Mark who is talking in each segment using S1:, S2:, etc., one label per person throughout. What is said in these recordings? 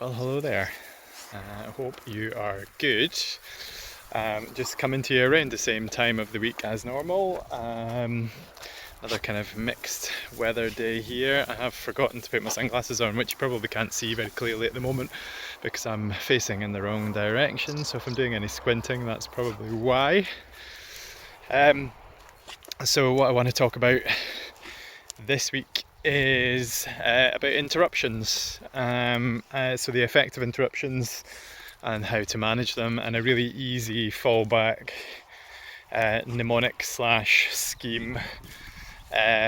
S1: Well, hello there. I hope you are good. Just coming to you around the same time of the week as normal. Another kind of mixed weather day here. I have forgotten to put my sunglasses on, which you probably can't see very clearly at the moment because I'm facing in the wrong direction. So if I'm doing any squinting, that's probably why. So what I want to talk about this week is about interruptions. So the effect of interruptions and how to manage them, and a really easy fallback mnemonic / scheme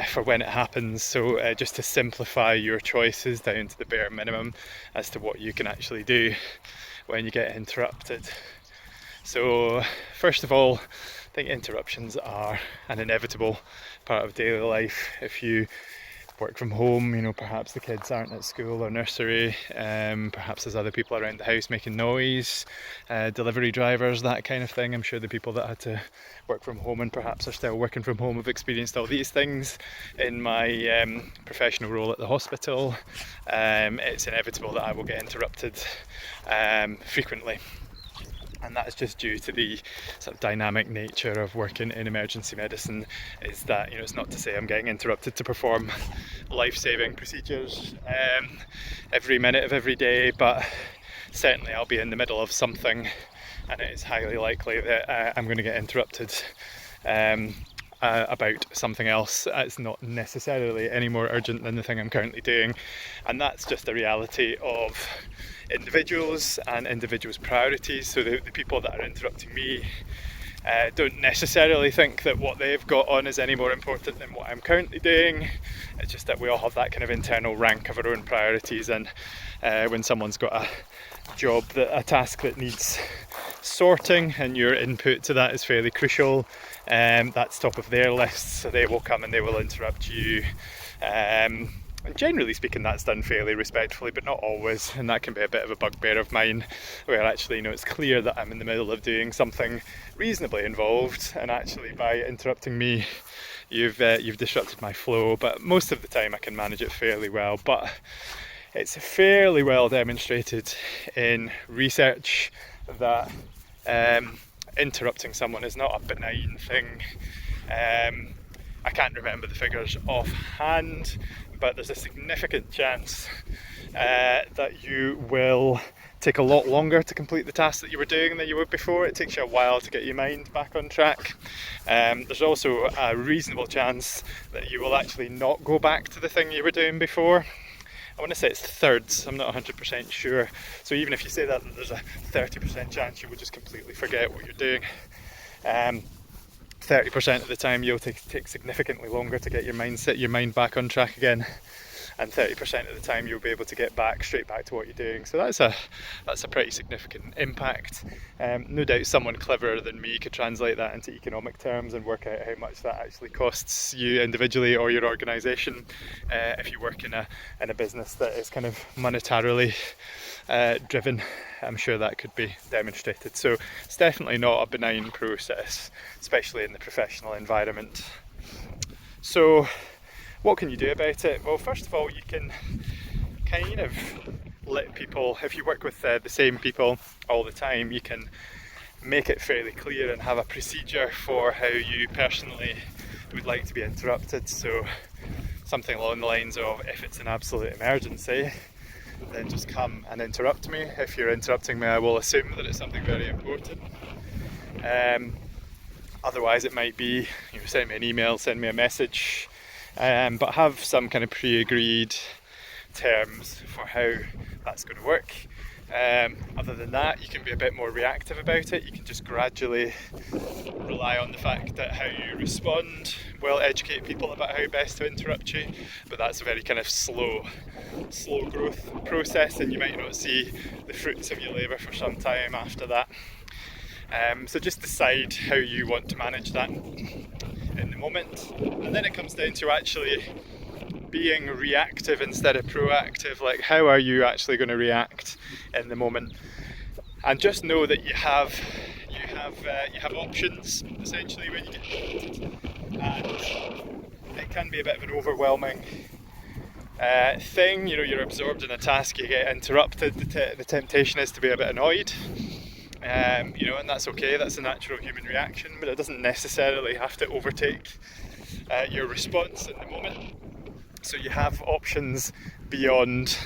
S1: for when it happens. So just to simplify your choices down to the bare minimum as to what you can actually do when you get interrupted. So first of all, I think interruptions are an inevitable part of daily life. If you work from home, perhaps the kids aren't at school or nursery, perhaps there's other people around the house making noise, delivery drivers, that kind of thing. I'm sure the people that had to work from home and perhaps are still working from home have experienced all these things. In my professional role at the hospital, it's inevitable that I will get interrupted frequently. And that's just due to the sort of dynamic nature of working in emergency medicine, is that, it's not to say I'm getting interrupted to perform life-saving procedures every minute of every day, but certainly I'll be in the middle of something and it is highly likely that I'm going to get interrupted about something else. It's not necessarily any more urgent than the thing I'm currently doing, and that's just the reality of individuals and individuals' priorities. So the people that are interrupting me don't necessarily think that what they've got on is any more important than what I'm currently doing. It's just that we all have that kind of internal rank of our own priorities, and when someone's got a task that needs sorting and your input to that is fairly crucial, that's top of their list, so they will come and they will interrupt you. And generally speaking, that's done fairly respectfully, but not always, and that can be a bit of a bugbear of mine, where actually, it's clear that I'm in the middle of doing something reasonably involved, and actually by interrupting me, you've disrupted my flow. But most of the time I can manage it fairly well. But it's fairly well demonstrated in research that interrupting someone is not a benign thing. I can't remember the figures offhand, but there's a significant chance that you will take a lot longer to complete the task that you were doing than you would before. It takes you a while to get your mind back on track. There's also a reasonable chance that you will actually not go back to the thing you were doing before. I want to say it's thirds, I'm not 100% sure. So even if you say that, there's a 30% chance you will just completely forget what you're doing. 30% of the time you'll take significantly longer to get your mind back on track again, and 30% of the time you'll be able to get straight back to what you're doing. So that's a pretty significant impact. No doubt someone cleverer than me could translate that into economic terms and work out how much that actually costs you individually or your organisation if you work in a business that is kind of monetarily driven. I'm sure that could be demonstrated. So it's definitely not a benign process, especially in the professional environment. So what can you do about it? Well, first of all, you can kind of let people, if you work with the same people all the time, you can make it fairly clear and have a procedure for how you personally would like to be interrupted. So something along the lines of, if it's an absolute emergency, then just come and interrupt me. If you're interrupting me, I will assume that it's something very important. Otherwise, it might be, send me an email, send me a message, but have some kind of pre-agreed terms for how that's going to work. Other than that, you can be a bit more reactive about it. You can just gradually rely on the fact that how you respond will educate people about how best to interrupt you, but that's a very kind of slow growth process, and you might not see the fruits of your labour for some time after that. So just decide how you want to manage that in the moment, and then it comes down to actually being reactive instead of proactive. Like, how are you actually going to react in the moment? And just know that you have options essentially when you get interrupted, and it can be a bit of an overwhelming thing. You're absorbed in a task, you get interrupted, the temptation is to be a bit annoyed. And that's okay, that's a natural human reaction, but it doesn't necessarily have to overtake your response in the moment. So you have options beyond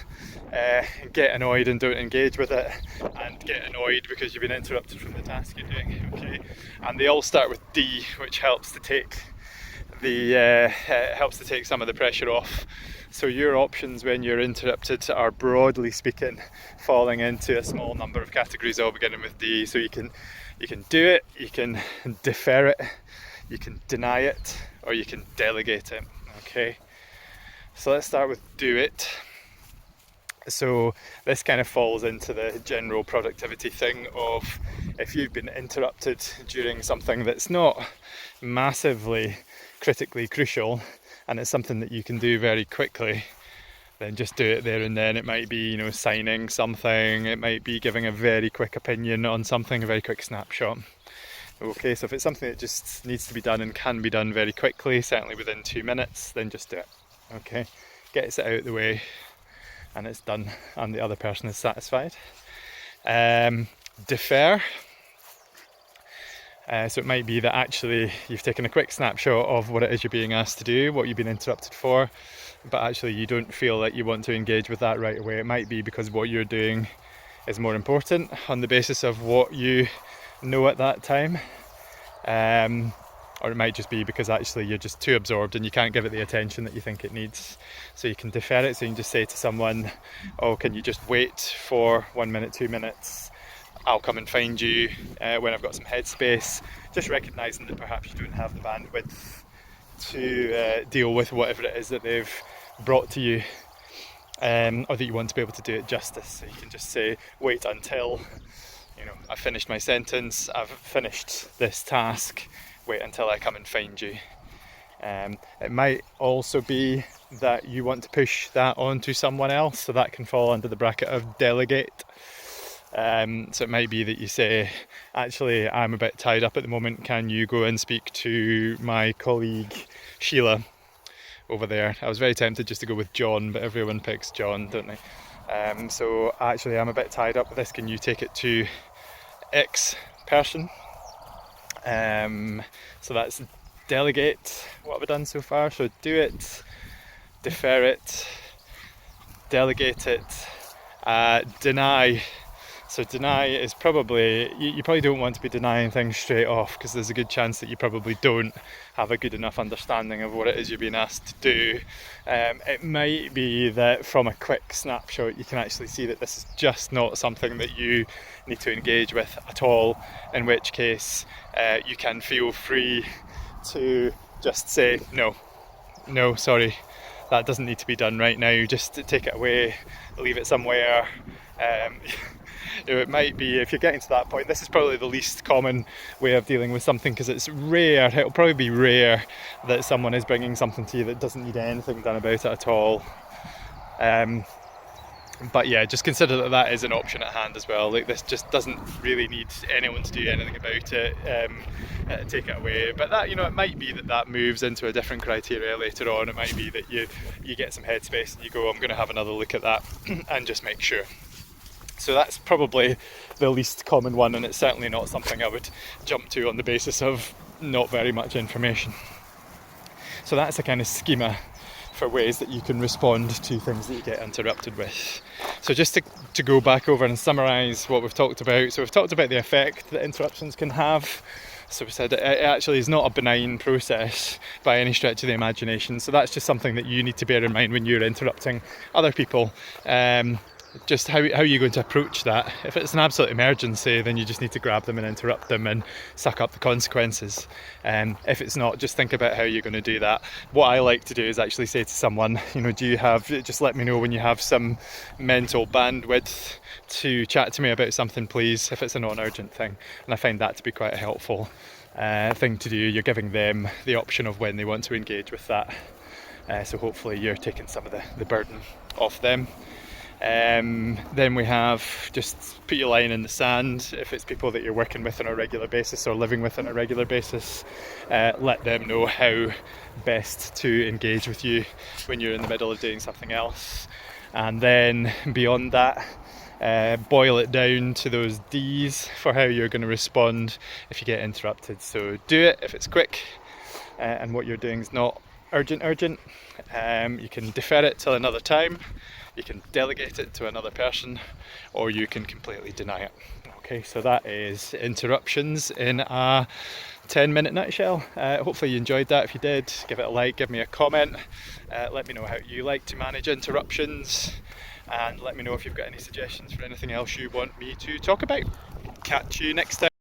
S1: get annoyed and don't engage with it, and get annoyed because you've been interrupted from the task you're doing. Okay, and they all start with D, which helps to take some of the pressure off. So your options when you're interrupted are, broadly speaking, falling into a small number of categories, all beginning with D. So you can do it, you can defer it, you can deny it, or you can delegate it. Okay, so let's start with do it. So this kind of falls into the general productivity thing of, if you've been interrupted during something that's not massively critically crucial and it's something that you can do very quickly, then just do it there and then. It might be, signing something, it might be giving a very quick opinion on something, a very quick snapshot. Okay, so if it's something that just needs to be done and can be done very quickly, certainly within 2 minutes, then just do it. Okay, gets it out of the way and it's done and the other person is satisfied. Defer. So it might be that actually you've taken a quick snapshot of what it is you're being asked to do, what you've been interrupted for, but actually you don't feel that you want to engage with that right away. It might be because what you're doing is more important on the basis of what you know at that time. Or it might just be because actually you're just too absorbed and you can't give it the attention that you think it needs. So you can defer it. So you can just say to someone, oh, can you just wait for 1 minute, 2 minutes? I'll come and find you when I've got some headspace. Just recognising that perhaps you don't have the bandwidth to deal with whatever it is that they've brought to you, or that you want to be able to do it justice. So you can just say, wait until I've finished my sentence, I've finished this task, wait until I come and find you. It might also be that you want to push that onto someone else, so that can fall under the bracket of delegate. So it might be that you say, actually, I'm a bit tied up at the moment, can you go and speak to my colleague Sheila over there? I was very tempted just to go with John, but everyone picks John, don't they? So actually, I'm a bit tied up with this, can you take it to X person? So that's delegate. What have I done so far? So do it, defer it, delegate it, deny. So deny is probably, you probably don't want to be denying things straight off, because there's a good chance that you probably don't have a good enough understanding of what it is you're being asked to do. It might be that from a quick snapshot you can actually see that this is just not something that you need to engage with at all, in which case you can feel free to just say, no, sorry, that doesn't need to be done right now, just take it away, leave it somewhere. It might be, if you're getting to that point, this is probably the least common way of dealing with something, because it's rare, it'll probably be rare that someone is bringing something to you that doesn't need anything done about it at all. But yeah, just consider that that is an option at hand as well. Like, this just doesn't really need anyone to do anything about it. Take it away. But that, it might be that moves into a different criteria later on. It might be that you get some headspace and you go, I'm going to have another look at that and just make sure. So that's probably the least common one, and it's certainly not something I would jump to on the basis of not very much information. So that's a kind of schema for ways that you can respond to things that you get interrupted with. So just to go back over and summarise what we've talked about. So we've talked about the effect that interruptions can have. So we said it actually is not a benign process by any stretch of the imagination. So that's just something that you need to bear in mind when you're interrupting other people. Just how are you going to approach that? If it's an absolute emergency, then you just need to grab them and interrupt them and suck up the consequences. If it's not, just think about how you're going to do that. What I like to do is actually say to someone, just let me know when you have some mental bandwidth to chat to me about something, please, if it's a non-urgent thing. And I find that to be quite a helpful thing to do. You're giving them the option of when they want to engage with that. So hopefully you're taking some of the burden off them. Then we have just put your line in the sand. If it's people that you're working with on a regular basis or living with on a regular basis, let them know how best to engage with you when you're in the middle of doing something else. And then beyond that, boil it down to those D's for how you're going to respond if you get interrupted. So do it if it's quick and what you're doing is not urgent. You can defer it till another time, you can delegate it to another person, or you can completely deny it. Okay, so that is interruptions in a 10-minute nutshell. Hopefully you enjoyed that. If you did, give it a like, give me a comment, let me know how you like to manage interruptions, and let me know if you've got any suggestions for anything else you want me to talk about. Catch you next time.